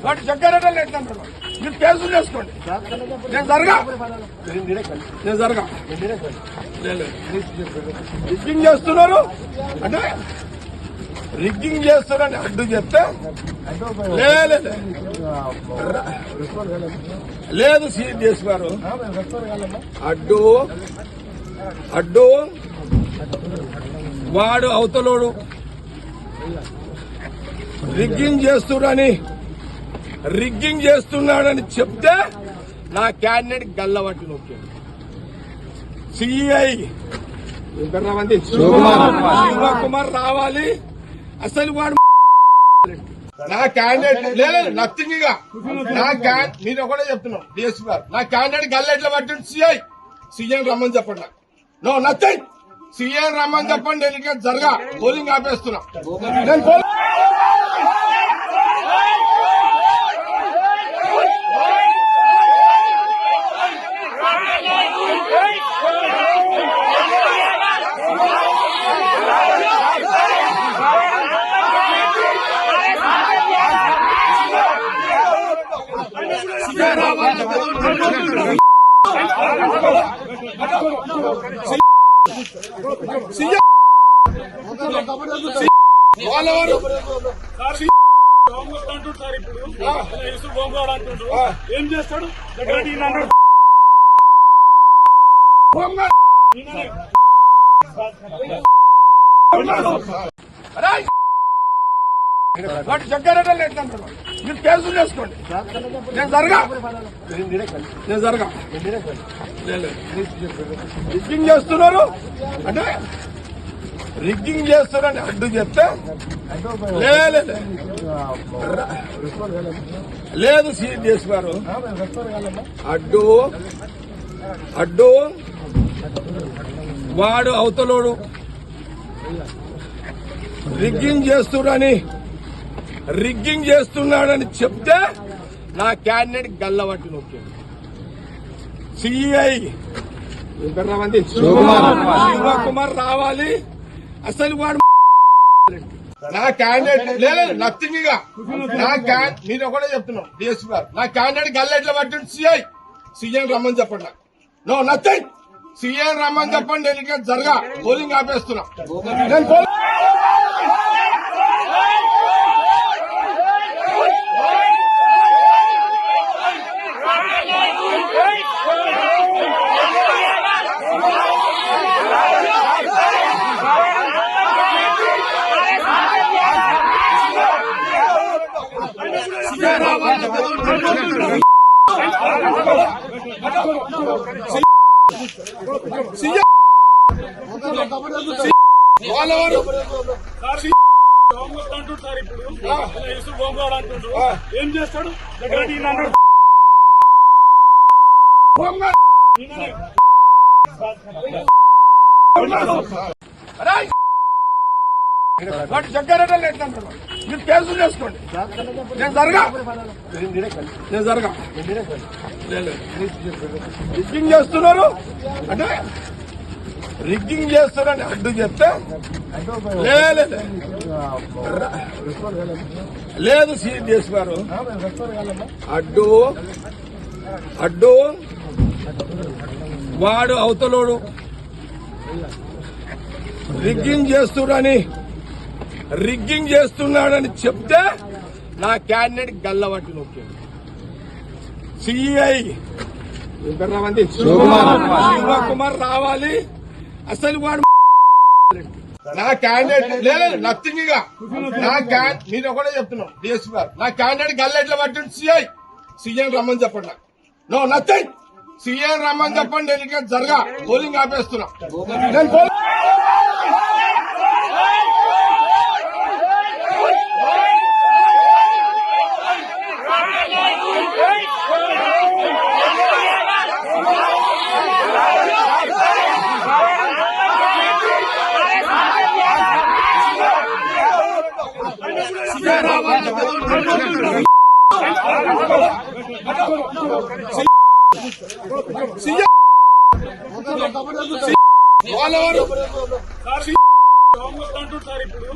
వాటి జగ్గారెడ్డి ఎట్లంటారు మీరు కేసులు చేసుకోండి. నేను జరగా రిగ్గింగ్ చేస్తున్నారు అంటే రిగ్గింగ్ చేస్తున్నారని అడ్డు చెప్తే లేదు సీఎస్ గారు అడ్డు వాడు అవతలోడు రిగ్గింగ్ చేస్తున్నాడని చెప్తే నా క్యాండిడేట్ గల్లబట్టి నొక్కాడు. సిఐ శివకుమార్ రావాలి. అసలు వాడు నా క్యాండిడేట్ లేదు నథింగ్ గా మీరు ఒకటే చెప్తున్నాం డిఎస్పీ గారు నా క్యాండిడేట్ గల్లెట్ల పట్టి సీఎం రమ్మని చెప్పండి. నో నథింగ్ సీఎం రమ్మని చెప్పండి. ఎన్నిక జరగా పోలింగ్ ఆపేస్తున్నా. ఏం చేస్తాడు వాటి జగ్గారెడ్డి ఎట్లంటారు మీరు కేసులు చేసుకోండి. నేను జరగా రిగ్గింగ్ చేస్తున్నారు అంటే రిగ్గింగ్ చేస్తున్నారని అడ్డు చెప్తే లేదు సీఎస్ గారు అడ్డు వాడు అవతలోడు రిగ్గింగ్ చేస్తున్నాడని చెప్తే నా క్యాండిడేట్ గల్లబట్టి నొక్కాడు. సిఐ శివకుమార్ రావాలి. అసలు వాడు నా క్యాండిడేట్ లేదు నథింగ్ గా మీరు ఒకటే చెప్తున్నాం డిఎస్పీ గారు నా క్యాండిడేట్ గల్లెట్ల పట్టి సీఎం రమ్మని చెప్పండి. నో నథింగ్ సీఎం రమ్మని చెప్పండి. ఎన్నిక జరగా పోలింగ్ ఆపేస్తున్నా. ఏం చేస్తాడు వాటి జగ్గారెడ్డి ఎట్లంటారు మీరు కేసులు చేసుకోండి. నేను జరగా రిగ్గింగ్ చేస్తున్నారు అంటే రిగ్గింగ్ చేస్తున్నారని అడ్డు చెప్తే లేదు సీఎస్ గారు అడ్డు వాడు అవతలోడు రిగ్గింగ్ చేస్తున్నాడని చెప్తే నా క్యాండిడేట్ గల్లబట్టి నొక్కాడు. సిఐ శివకుమార్ రావాలి. అసలు వాడు నా క్యాండిడేట్ లేదు నథింగ్ గా మీరు ఒకటే చెప్తున్నాం డిఎస్పీ గారు నా క్యాండిడేట్ గల్లెట్ల పట్టి సీఎం రమ్మని చెప్పండి. నో నథింగ్ సీఎం రమ్మని చెప్పండి. ఎన్నిక జరగా పోలింగ్ ఆపేస్తున్నా. అంటుంటారు ఇప్పుడు